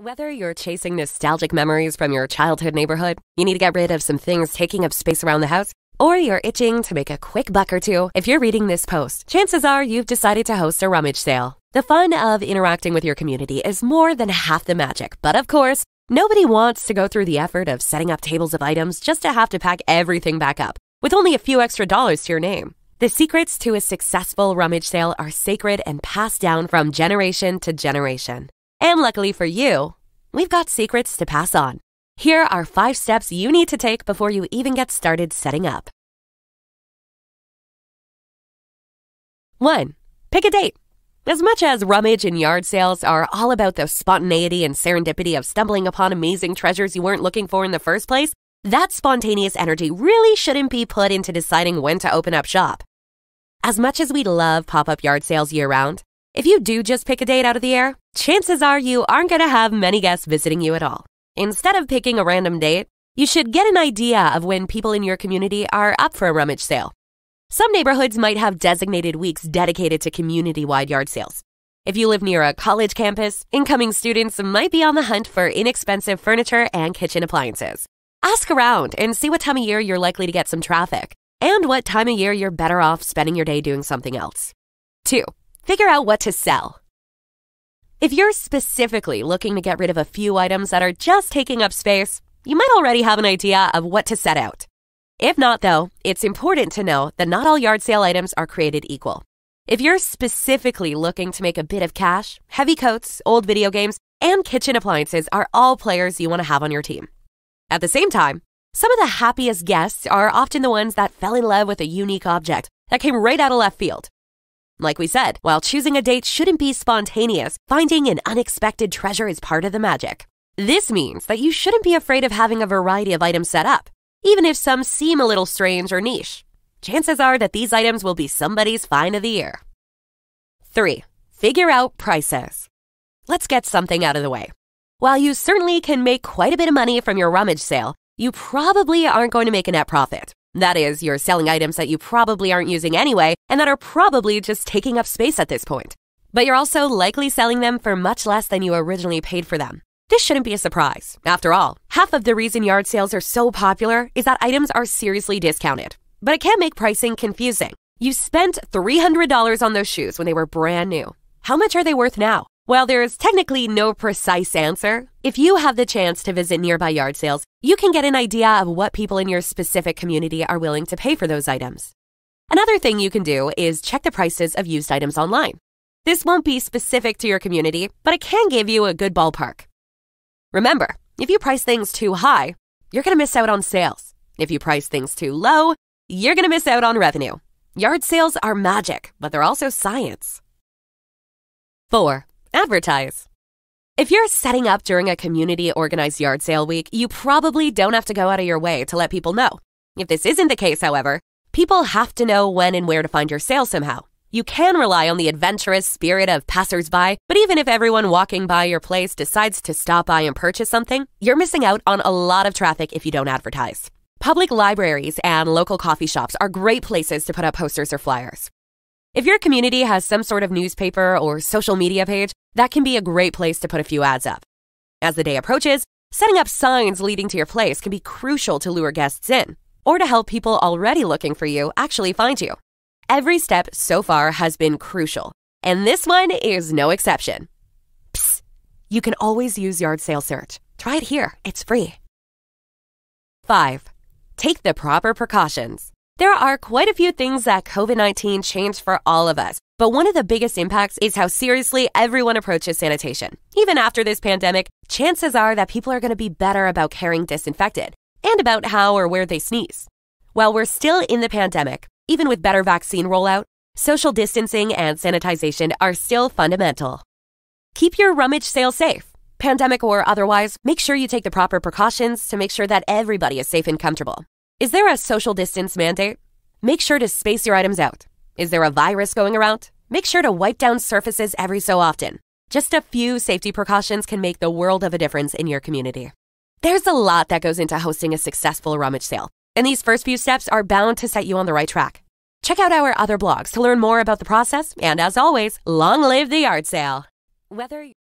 Whether you're chasing nostalgic memories from your childhood neighborhood, you need to get rid of some things taking up space around the house, or you're itching to make a quick buck or two, if you're reading this post, chances are you've decided to host a rummage sale. The fun of interacting with your community is more than half the magic, but of course, nobody wants to go through the effort of setting up tables of items just to have to pack everything back up, with only a few extra dollars to your name. The secrets to a successful rummage sale are sacred and passed down from generation to generation. And luckily for you, we've got secrets to pass on. Here are 5 steps you need to take before you even get started setting up. 1. Pick a date. As much as rummage and yard sales are all about the spontaneity and serendipity of stumbling upon amazing treasures you weren't looking for in the first place, that spontaneous energy really shouldn't be put into deciding when to open up shop. As much as we love pop-up yard sales year-round, if you do just pick a date out of the air, chances are you aren't going to have many guests visiting you at all. Instead of picking a random date, you should get an idea of when people in your community are up for a rummage sale. Some neighborhoods might have designated weeks dedicated to community-wide yard sales. If you live near a college campus, incoming students might be on the hunt for inexpensive furniture and kitchen appliances. Ask around and see what time of year you're likely to get some traffic, and what time of year you're better off spending your day doing something else. 2. Figure out what to sell. If you're specifically looking to get rid of a few items that are just taking up space, you might already have an idea of what to set out. If not, though, it's important to know that not all yard sale items are created equal. If you're specifically looking to make a bit of cash, heavy coats, old video games, and kitchen appliances are all players you want to have on your team. At the same time, some of the happiest guests are often the ones that fell in love with a unique object that came right out of left field. Like we said, while choosing a date shouldn't be spontaneous, finding an unexpected treasure is part of the magic. This means that you shouldn't be afraid of having a variety of items set up, even if some seem a little strange or niche. Chances are that these items will be somebody's find of the year. 3. Figure out prices. Let's get something out of the way. While you certainly can make quite a bit of money from your rummage sale, you probably aren't going to make a net profit. That is, you're selling items that you probably aren't using anyway and that are probably just taking up space at this point. But you're also likely selling them for much less than you originally paid for them. This shouldn't be a surprise. After all, half of the reason yard sales are so popular is that items are seriously discounted. But it can make pricing confusing. You spent $300 on those shoes when they were brand new. How much are they worth now? While there's technically no precise answer, if you have the chance to visit nearby yard sales, you can get an idea of what people in your specific community are willing to pay for those items. Another thing you can do is check the prices of used items online. This won't be specific to your community, but it can give you a good ballpark. Remember, if you price things too high, you're going to miss out on sales. If you price things too low, you're going to miss out on revenue. Yard sales are magic, but they're also science. 4. Advertise. If you're setting up during a community-organized yard sale week, you probably don't have to go out of your way to let people know. If this isn't the case, however, people have to know when and where to find your sale somehow. You can rely on the adventurous spirit of passersby, but even if everyone walking by your place decides to stop by and purchase something, you're missing out on a lot of traffic if you don't advertise. Public libraries and local coffee shops are great places to put up posters or flyers. If your community has some sort of newspaper or social media page, that can be a great place to put a few ads up. As the day approaches, setting up signs leading to your place can be crucial to lure guests in, or to help people already looking for you actually find you. Every step so far has been crucial, and this one is no exception. Psst! You can always use Yard Sale Search. Try it here, it's free. 5. Take the proper precautions. There are quite a few things that COVID-19 changed for all of us, but one of the biggest impacts is how seriously everyone approaches sanitation. Even after this pandemic, chances are that people are going to be better about carrying disinfectant and about how or where they sneeze. While we're still in the pandemic, even with better vaccine rollout, social distancing and sanitization are still fundamental. Keep your rummage sale safe. Pandemic or otherwise, make sure you take the proper precautions to make sure that everybody is safe and comfortable. Is there a social distance mandate? Make sure to space your items out. Is there a virus going around? Make sure to wipe down surfaces every so often. Just a few safety precautions can make the world of a difference in your community. There's a lot that goes into hosting a successful rummage sale, and these first few steps are bound to set you on the right track. Check out our other blogs to learn more about the process, and as always, long live the yard sale. Whether